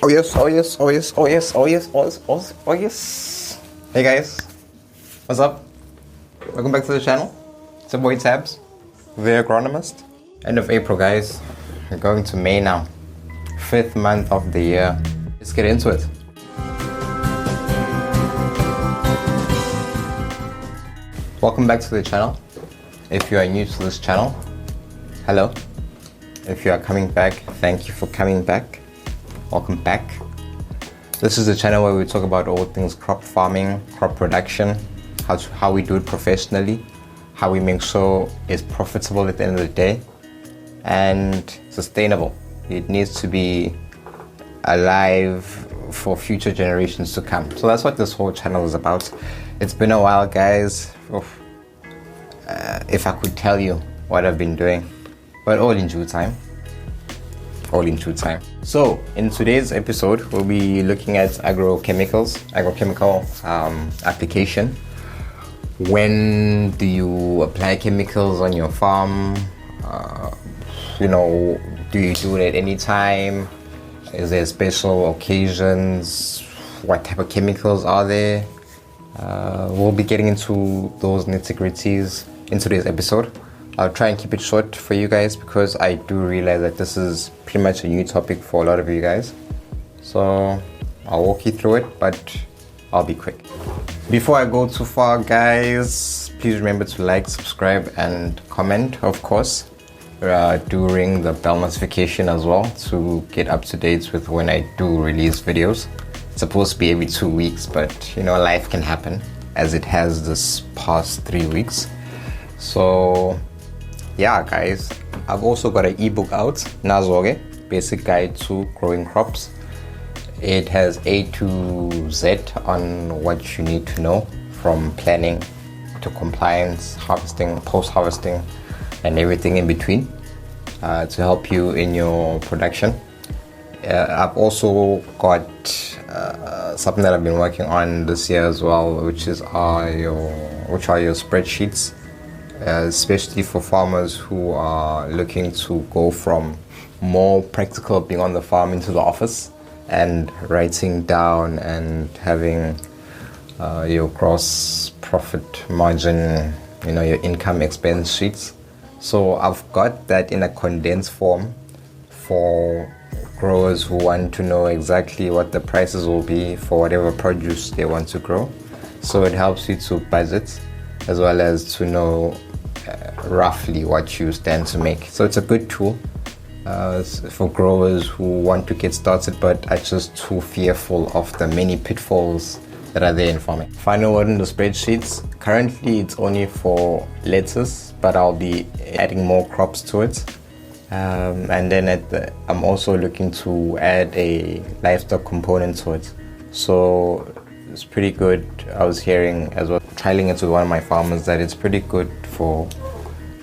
Oh yes, oh yes, oh yes, oh yes, oh yes, oh yes, oh yes, oh yes. Hey guys, what's up? Welcome back to the channel. It's your boy Tabs, the Agronomist. End of April, guys. We're going to May now. 5th month of the year. Let's get into it. Welcome back to the channel. If you are new to this channel, hello. If you are coming back, thank you for coming back. Welcome back. This is the channel where we talk about all things crop farming, crop production, how we do it professionally, how we make sure it's profitable at the end of the day, and sustainable. It needs to be alive for future generations to come. So that's what this whole channel is about. It's been a while, guys. If I could tell you what I've been doing, but all in due time. All in due time. So in today's episode, we'll be looking at agrochemical application. When do you apply chemicals on your farm? Do you do it at any time? Is there special occasions? What type of chemicals are there? We'll be getting into those nitty-gritties in today's episode. I'll try and keep it short for you guys because I do realize that this is pretty much a new topic for a lot of you guys. So I'll walk you through it, but I'll be quick. Before I go too far, guys, please remember to like, subscribe, and comment, of course. Do ring the bell notification as well to get up to date with when I do release videos. It's supposed to be every 2 weeks, but life can happen as it has this past 3 weeks. So yeah, guys, I've also got an ebook out, Nazoke, Basic Guide to Growing Crops. It has A to Z on what you need to know, from planning to compliance, harvesting, post-harvesting, and everything in between to help you in your production. I've also got something that I've been working on this year as well, which are your spreadsheets. Especially for farmers who are looking to go from more practical being on the farm into the office and writing down and having your gross profit margin, your income expense sheets. So I've got that in a condensed form for growers who want to know exactly what the prices will be for whatever produce they want to grow. So it helps you to budget as well as to know roughly what you stand to make. So it's a good tool for growers who want to get started but are just too fearful of the many pitfalls that are there in farming. Final word on the spreadsheets. Currently it's only for lettuce, but I'll be adding more crops to it. And then I'm also looking to add a livestock component to it. So it's pretty good. I was hearing as well, trialing it with one of my farmers, that it's pretty good for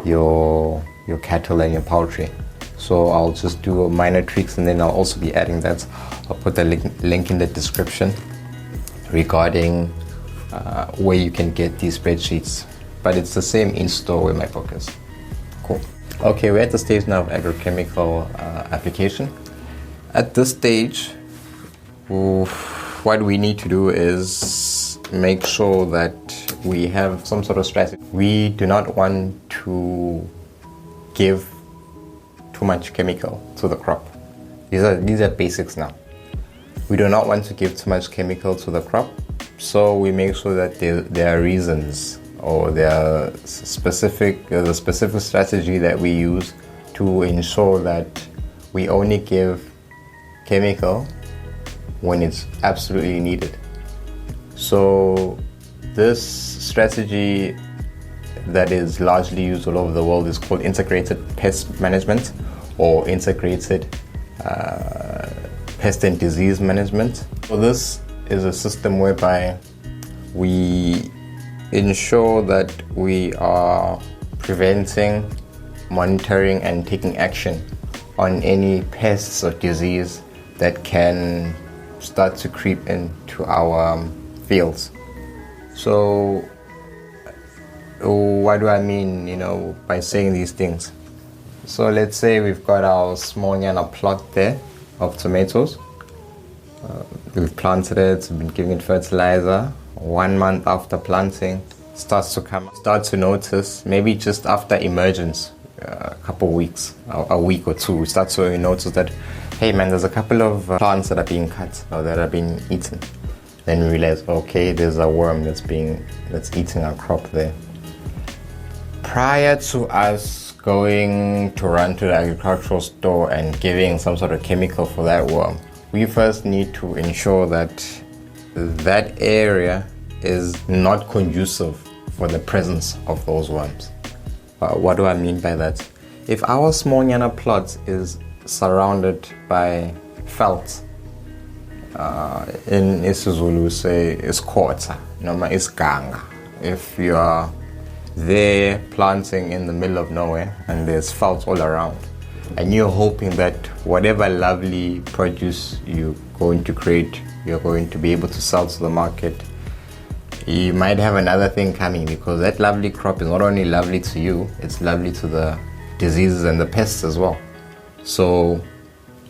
your cattle and your poultry. So I'll just do minor tweaks, and then I'll also be adding that. I'll put the link in the description regarding where you can get these spreadsheets. But it's the same in-store where my book is. Cool. Okay, we're at the stage now of agrochemical application. At this stage, what we need to do is make sure that we have some sort of strategy. We do not want to give too much chemical to the crop. These are basics now. We do not want to give too much chemical to the crop, so we make sure that there are reasons, or there are the specific strategy that we use to ensure that we only give chemical when it's absolutely needed. So this strategy that is largely used all over the world is called integrated pest management, or integrated pest and disease management. So this is a system whereby we ensure that we are preventing, monitoring, and taking action on any pests or disease that can start to creep into our fields. So what do I mean, by saying these things? So let's say we've got our small yana plot there of tomatoes. We've planted it, we've been giving it fertilizer. 1 month after planting, start to notice, maybe just after emergence, a couple of weeks, a week or two, we start to notice that, hey man, there's a couple of plants that are being cut or that are being eaten. Then we realize, okay, there's a worm that's eating our crop there. Prior to us going to run to the agricultural store and giving some sort of chemical for that worm, we first need to ensure that that area is not conducive for the presence of those worms. What do I mean by that? If our small nyana plot is surrounded by felt, in isiZulu say iskota, noma isiganga. If you are there planting in the middle of nowhere and there's felt all around, and you're hoping that whatever lovely produce you're going to create, you're going to be able to sell to the market, you might have another thing coming, because that lovely crop is not only lovely to you, it's lovely to the diseases and the pests as well. So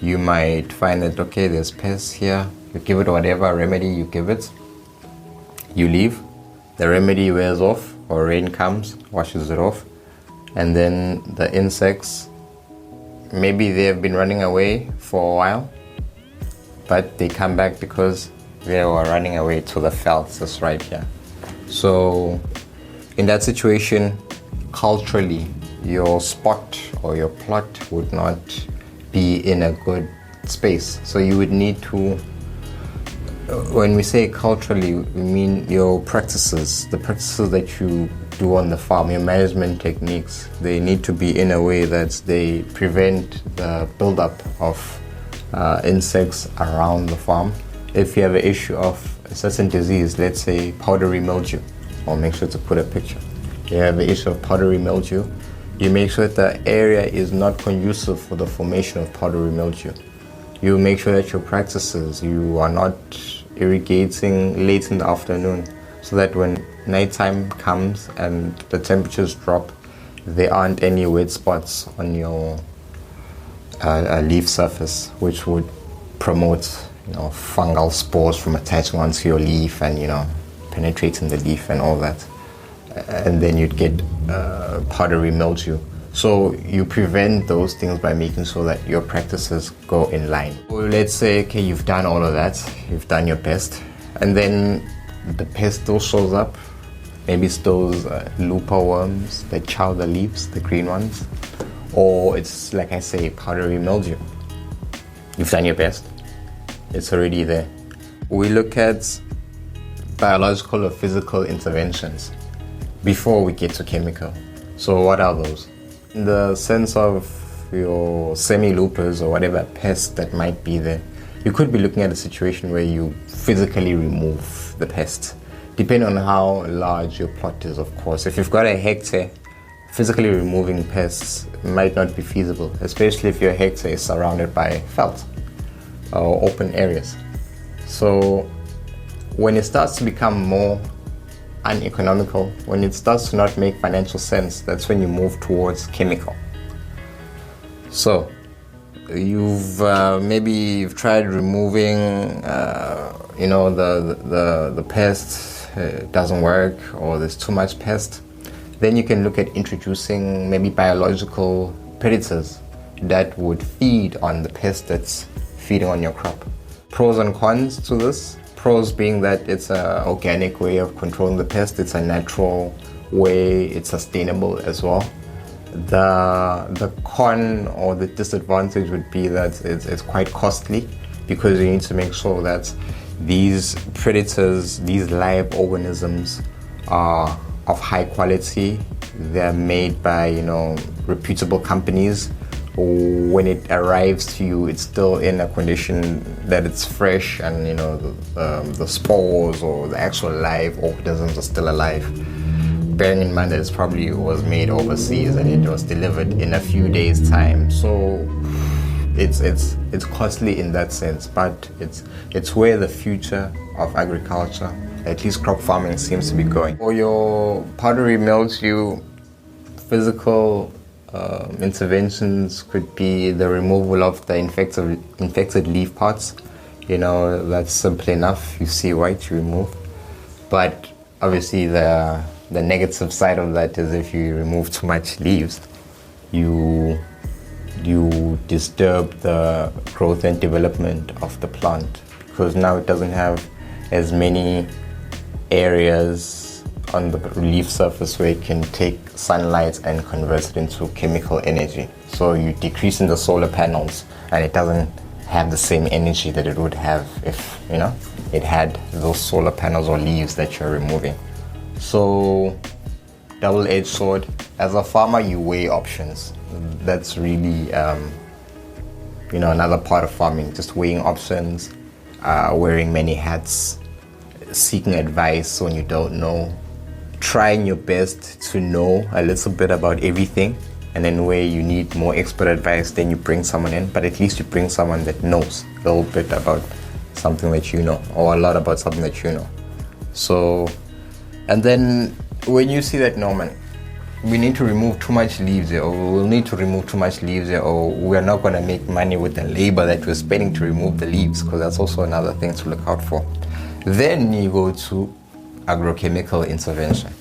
you might find that, okay, there's pests here, you give it whatever remedy you give it, you leave, the remedy wears off, or rain comes, washes it off, and then the insects, maybe they've been running away for a while, but they come back because they were running away to the felts that's right here. So in that situation, culturally, your spot or your plot would not be in a good space. So you would need to, when we say culturally, we mean your practices, the practices that you do on the farm, your management techniques. They need to be in a way that they prevent the buildup of insects around the farm. If you have an issue of a certain disease, let's say powdery mildew, I'll make sure to put a picture. You have an issue of powdery mildew, you make sure that the area is not conducive for the formation of powdery mildew. You make sure that your practices, you are not irrigating late in the afternoon, so that when nighttime comes and the temperatures drop, there aren't any wet spots on your leaf surface, which would promote fungal spores from attaching onto your leaf and penetrating the leaf and all that, and then you'd get powdery mildew. So you prevent those things by making sure that your practices go in line. Well, let's say, okay, you've done all of that, you've done your best, and then the pest still shows up. Maybe it's those looper worms that chow the leaves, the green ones, or it's, like I say, powdery mildew. You've done your best. It's already there. We look at biological or physical interventions before we get to chemical. So what are those? In the sense of your semi-loopers or whatever pest that might be there, you could be looking at a situation where you physically remove the pest, depending on how large your plot is, of course. If you've got a hectare, physically removing pests might not be feasible, especially if your hectare is surrounded by felt or open areas. So when it starts to become more uneconomical, when it starts to not make financial sense, that's when you move towards chemical. So you've you've tried removing the pest, it doesn't work, or there's too much pest. Then you can look at introducing maybe biological predators that would feed on the pest that's feeding on your crop. Pros and cons to this. Pros being that it's an organic way of controlling the pest, it's a natural way, it's sustainable as well. The con or the disadvantage would be that it's quite costly, because you need to make sure that these predators, these live organisms, are of high quality. They're made by reputable companies. When it arrives to you, it's still in a condition that it's fresh, and the spores or the actual live organisms are still alive. Bearing in mind that it probably was made overseas and it was delivered in a few days' time, so it's costly in that sense. But it's where the future of agriculture, at least crop farming, seems to be going. For your powdery mildew, physical interventions could be the removal of the infected leaf parts. That's simple enough. You see white, you remove. But obviously the negative side of that is if you remove too much leaves, you disturb the growth and development of the plant, because now it doesn't have as many areas on the leaf surface where it can take sunlight and convert it into chemical energy. So you decrease in the solar panels, and it doesn't have the same energy that it would have if it had those solar panels or leaves that you're removing. So double-edged sword. As a farmer, you weigh options. That's really another part of farming, just weighing options, wearing many hats, seeking advice when you don't know, trying your best to know a little bit about everything, and then where you need more expert advice, then you bring someone in, but at least you bring someone that knows a little bit about something that you know, or a lot about something that you know. So, and then when you see that, no man, we need to remove too much leaves here, or we'll need to remove too much leaves here, or we're not going to make money with the labor that we're spending to remove the leaves, because that's also another thing to look out for. Then you go to agrochemical intervention.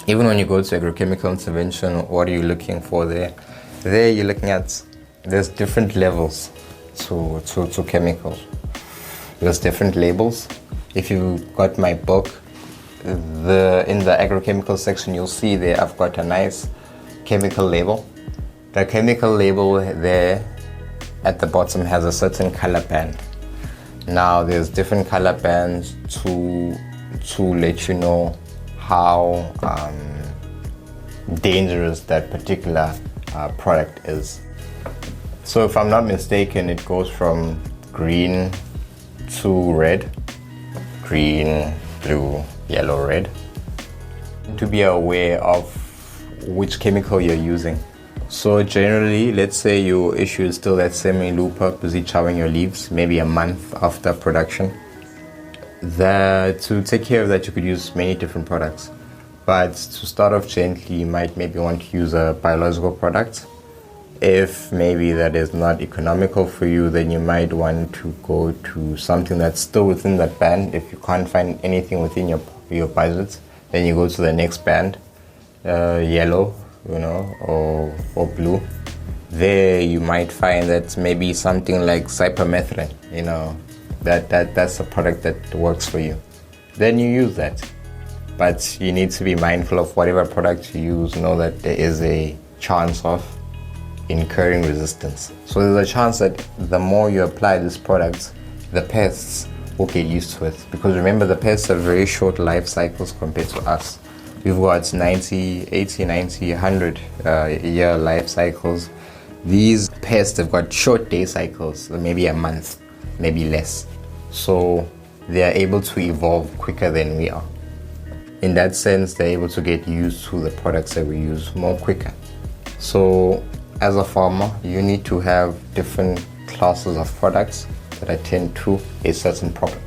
Even when you go to agrochemical intervention, what are you looking for there? There you're looking at, there's different levels to chemicals. There's different labels. If you got my book, in the agrochemical section, you'll see there I've got a nice chemical label. The chemical label there at the bottom has a certain color band. Now there's different color bands to let you know how dangerous that particular product is. So if I'm not mistaken, it goes from green to red, green, blue, yellow, red. To be aware of which chemical you're using. So generally, let's say your issue is still that semi-looper busy chowing your leaves, maybe a month after production. To take care of that, you could use many different products. But to start off gently, you might maybe want to use a biological product. If maybe that is not economical for you, then you might want to go to something that's still within that band. If you can't find anything within your budget, then you go to the next band, yellow, or blue. There you might find that maybe something like cypermethrin, that's a product that works for you. Then you use that. But you need to be mindful of whatever product you use, know that there is a chance of incurring resistance. So there's a chance that the more you apply this product, the pests will get used to it. Because remember, the pests have very short life cycles compared to us. We've got 90, 80, 90, 100 year life cycles. These pests have got short day cycles, maybe a month, maybe less. So they are able to evolve quicker than we are. In that sense, they're able to get used to the products that we use more quicker. So as a farmer, you need to have different classes of products that attend to a certain problem.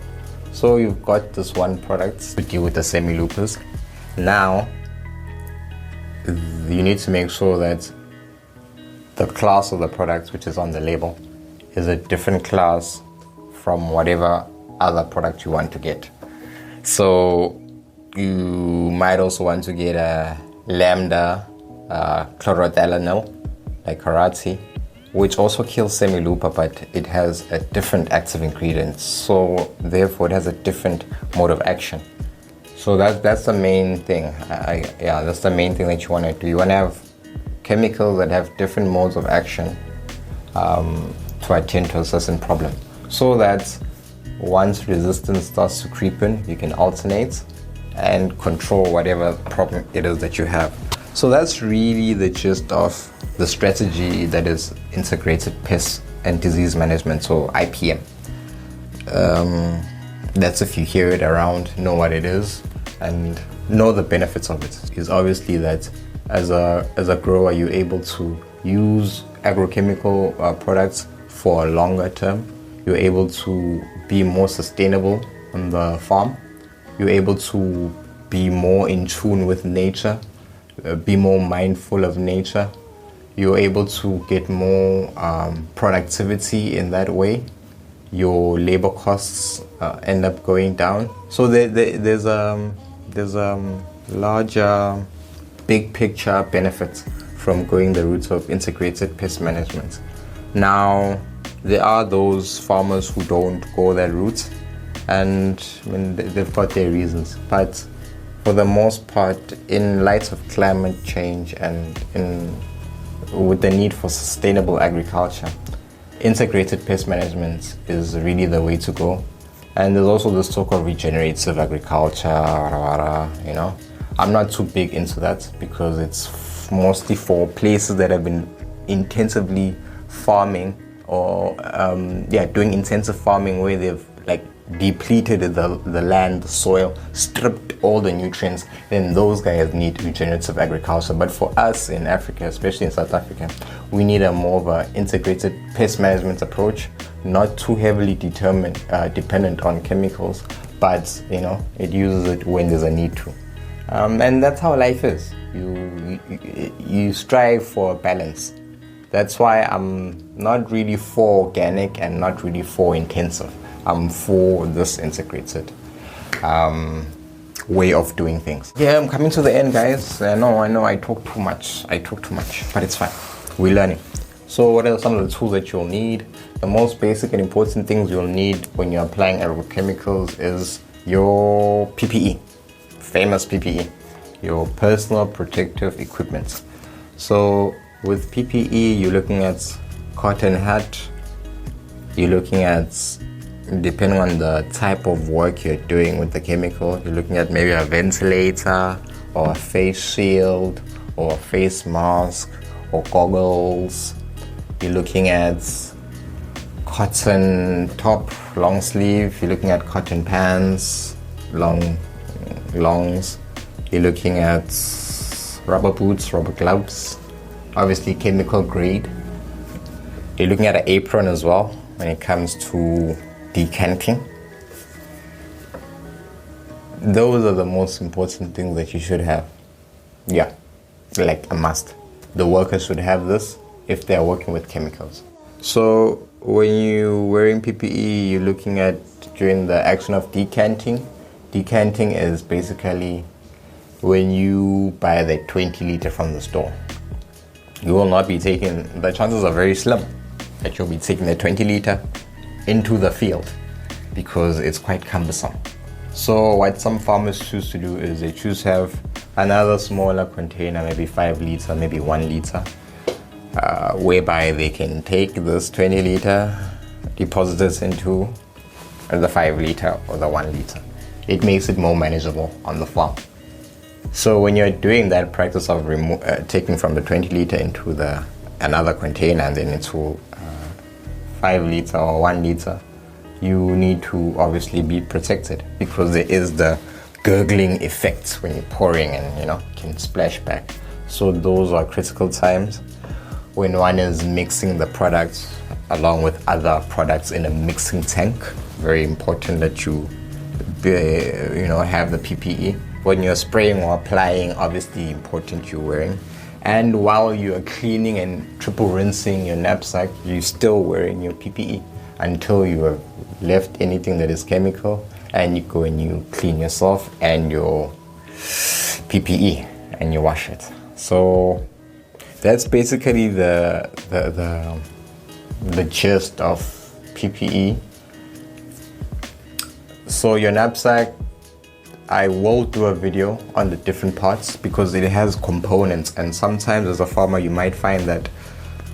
So you've got this one product to deal with the semi-loopers. Now, you need to make sure that the class of the product which is on the label is a different class from whatever other product you want to get. So you might also want to get a lambda chlorothalonil, like karate, which also kills semi-looper, but it has a different active ingredient. So therefore it has a different mode of action. So that's the main thing. That's the main thing that you want to do. You want to have chemicals that have different modes of action to attend to a certain problem. So that once resistance starts to creep in, you can alternate and control whatever problem it is that you have. So that's really the gist of the strategy that is integrated pest and disease management, so IPM. That's if you hear it around, know what it is, and know the benefits of it. Is obviously that as a grower, you're able to use agrochemical products for a longer term. You're able to be more sustainable on the farm. You're able to be more in tune with nature, be more mindful of nature. You're able to get more productivity in that way. your labor costs end up going down. So there's larger, big picture benefits from going the route of integrated pest management. Now, there are those farmers who don't go that route, and I mean, they've got their reasons. But for the most part, in light of climate change and with the need for sustainable agriculture, integrated pest management is really the way to go. And there's also this talk of regenerative agriculture, you know. I'm not too big into that because it's mostly for places that have been intensively farming or doing intensive farming, where they've like depleted the land, the soil, stripped all the nutrients. Then those guys need regenerative agriculture. But for us in Africa, especially in South Africa, we need a more of an integrated pest management approach, not too heavily dependent on chemicals, but you know, it uses it when there's a need to. And that's how life is. You strive for balance. That's why I'm not really for organic and not really for intensive. I'm for this integrated way of doing things. Yeah, I'm coming to the end, guys. I know I talk too much, but it's fine. We're learning. So what are some of the tools that you'll need? The most basic and important things you'll need when you're applying agrochemicals is your PPE, famous PPE, your personal protective equipment. So with PPE, you're looking at cotton hat, you're looking at, depending on the type of work you're doing with the chemical, you're looking at maybe a ventilator or a face shield or a face mask or goggles. You're looking at cotton top, long sleeve. You're looking at cotton pants, longs. You're looking at rubber boots, rubber gloves, obviously chemical grade. You're looking at an apron as well when it comes to decanting. Those are the most important things that you should have. Yeah, like a must. The workers should have this if they are working with chemicals. So when you're wearing PPE, you're looking at during the action of decanting. Decanting is basically when you buy the 20 liter from the store. You will not be taking, the chances are very slim that you'll be taking the 20 liter into the field because it's quite cumbersome. So what some farmers choose to do is they choose to have another smaller container, maybe 5 liter, maybe 1 liter, whereby they can take this 20 liter, deposit it into the 5 liter or the 1 liter. It makes it more manageable on the farm. So when you're doing that practice of taking from the 20 liter into another container and then into 5 liter or 1 liter, you need to obviously be protected because there is the gurgling effect when you're pouring and, you know, can splash back. So those are critical times when one is mixing the products along with other products in a mixing tank. Very important that you have the PPE. When you're spraying or applying, obviously important you're wearing. And while you're cleaning and triple rinsing your knapsack, you're still wearing your PPE until you have left anything that is chemical, and you go and you clean yourself and your PPE and you wash it. So that's basically the gist of PPE. So your knapsack, I will do a video on the different parts because it has components, and sometimes as a farmer you might find that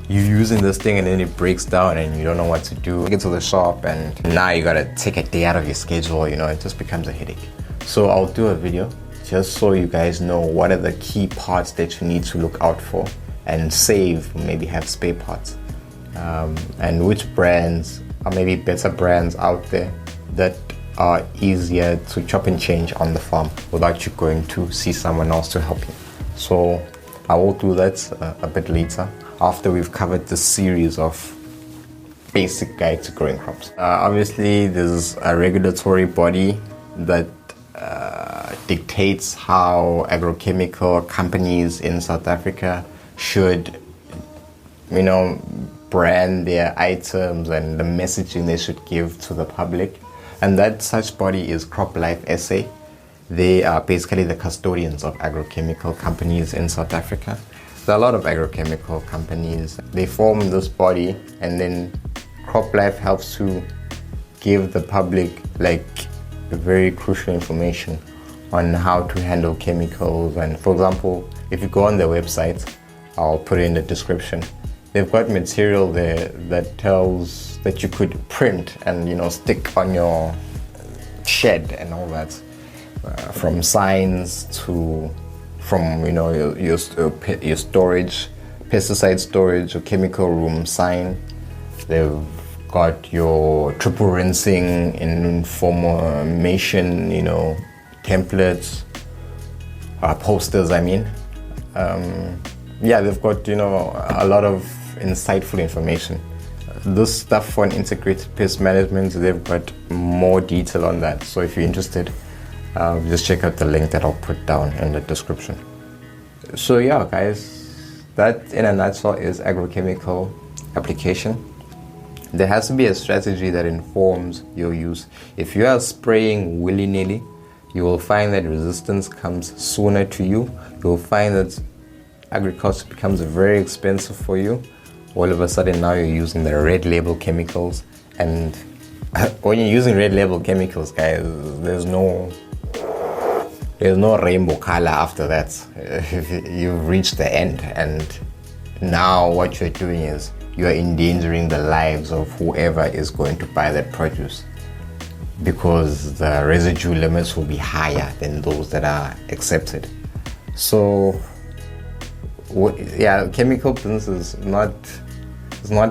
you're using this thing and then it breaks down and you don't know what to do. You get to the shop and now you gotta take a day out of your schedule, it just becomes a headache. So I'll do a video just so you guys know what are the key parts that you need to look out for and save, maybe have spare parts, and which brands are maybe better brands out there that are easier to chop and change on the farm without you going to see someone else to help you. So I will do that a bit later after we've covered this series of basic guide to growing crops. Obviously there's a regulatory body that dictates how agrochemical companies in South Africa should brand their items and the messaging they should give to the public. And that such body is CropLife SA. They are basically the custodians of agrochemical companies in South Africa. There are a lot of agrochemical companies. They form this body, and then CropLife helps to give the public like very crucial information on how to handle chemicals. And for example, if you go on their website, I'll put it in the description, they've got material there that tells that you could print and stick on your shed and all that, from signs to your storage, pesticide storage or chemical room sign. They've got your triple rinsing information, templates, posters. They've got a lot of insightful information. This stuff for an integrated pest management, they've got more detail on that. So if you're interested, just check out the link that I'll put down in the description. So yeah, guys, that in a nutshell is agrochemical application. There has to be a strategy that informs your use. If you are spraying willy-nilly, you will find that resistance comes sooner to you. You'll find that agriculture becomes very expensive for you. All of a sudden now you're using the red label chemicals, and when you're using red label chemicals, guys, there's no rainbow color after that. You've reached the end, and now what you're doing is you are endangering the lives of whoever is going to buy that produce, because the residue limits will be higher than those that are accepted. So chemical business is not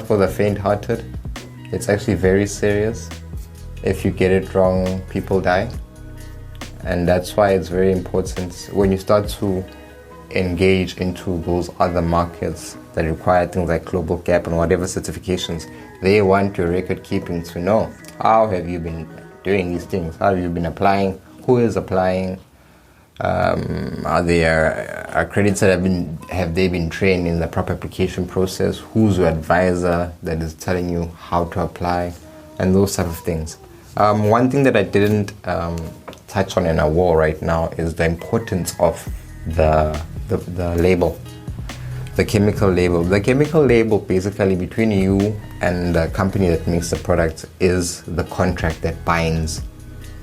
for the faint-hearted. It's actually very serious. If you get it wrong, people die. And that's why it's very important when you start to engage into those other markets that require things like Global Gap and whatever certifications. They want your record keeping to know, how have you been doing these things? How have you been applying? Who is applying? Are they accredited? Have they been trained in the proper application process? Who's your advisor that is telling you how to apply? And those type of things. One thing that I didn't touch on in our war right now is the importance of the label, the chemical label. The chemical label, basically between you and the company that makes the product, is the contract that binds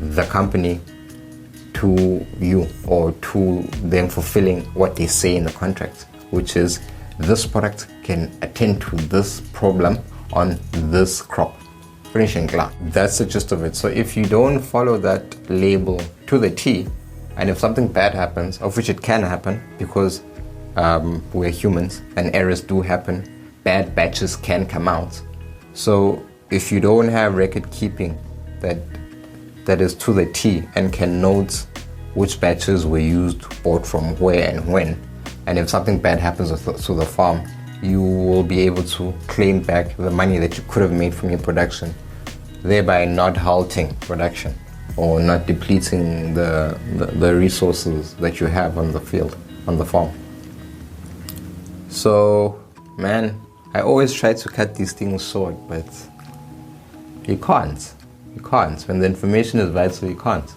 the company to you, or to them fulfilling what they say in the contract, which is this product can attend to this problem on this crop. Finishing glass. That's the gist of it. So if you don't follow that label to the T, and if something bad happens, of which it can happen because we're humans and errors do happen, bad batches can come out. So if you don't have record keeping that is to the T and can note which batches were used, bought from where and when, and if something bad happens to the farm, you will be able to claim back the money that you could have made from your production, thereby not halting production or not depleting the resources that you have on the field, on the farm. So, man, I always try to cut these things short, but you can't. You can't. When the information is vital, you can't.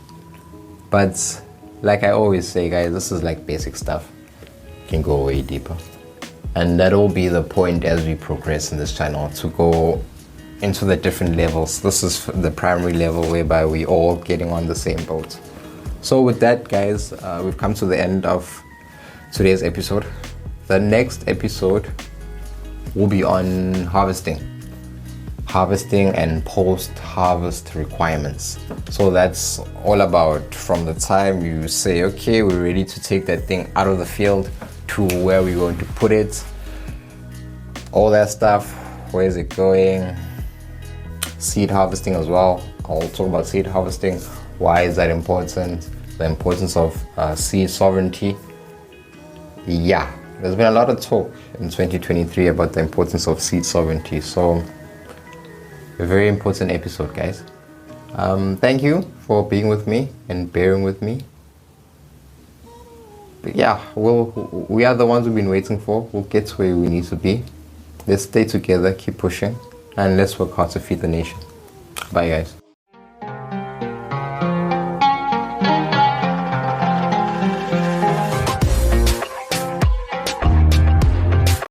But like I always say, guys, this is like basic stuff. You can go way deeper. And that will be the point as we progress in this channel, to go into the different levels. This is the primary level, whereby we all getting on the same boat. So with that, guys, we've come to the end of today's episode. The next episode will be on harvesting and post-harvest requirements. So that's all about from the time you say, okay, we're ready to take that thing out of the field, to where we're going to put it, all that stuff. Where is it going? Seed harvesting as well. I'll talk about seed harvesting. Why is that important? The importance of seed sovereignty. Yeah, there's been a lot of talk in 2023 about the importance of seed sovereignty. So a very important episode, guys. Thank you for being with me and bearing with me. But yeah, we are the ones we've been waiting for. We'll get to where we need to be. Let's stay together, keep pushing, and let's work hard to feed the nation. Bye, guys.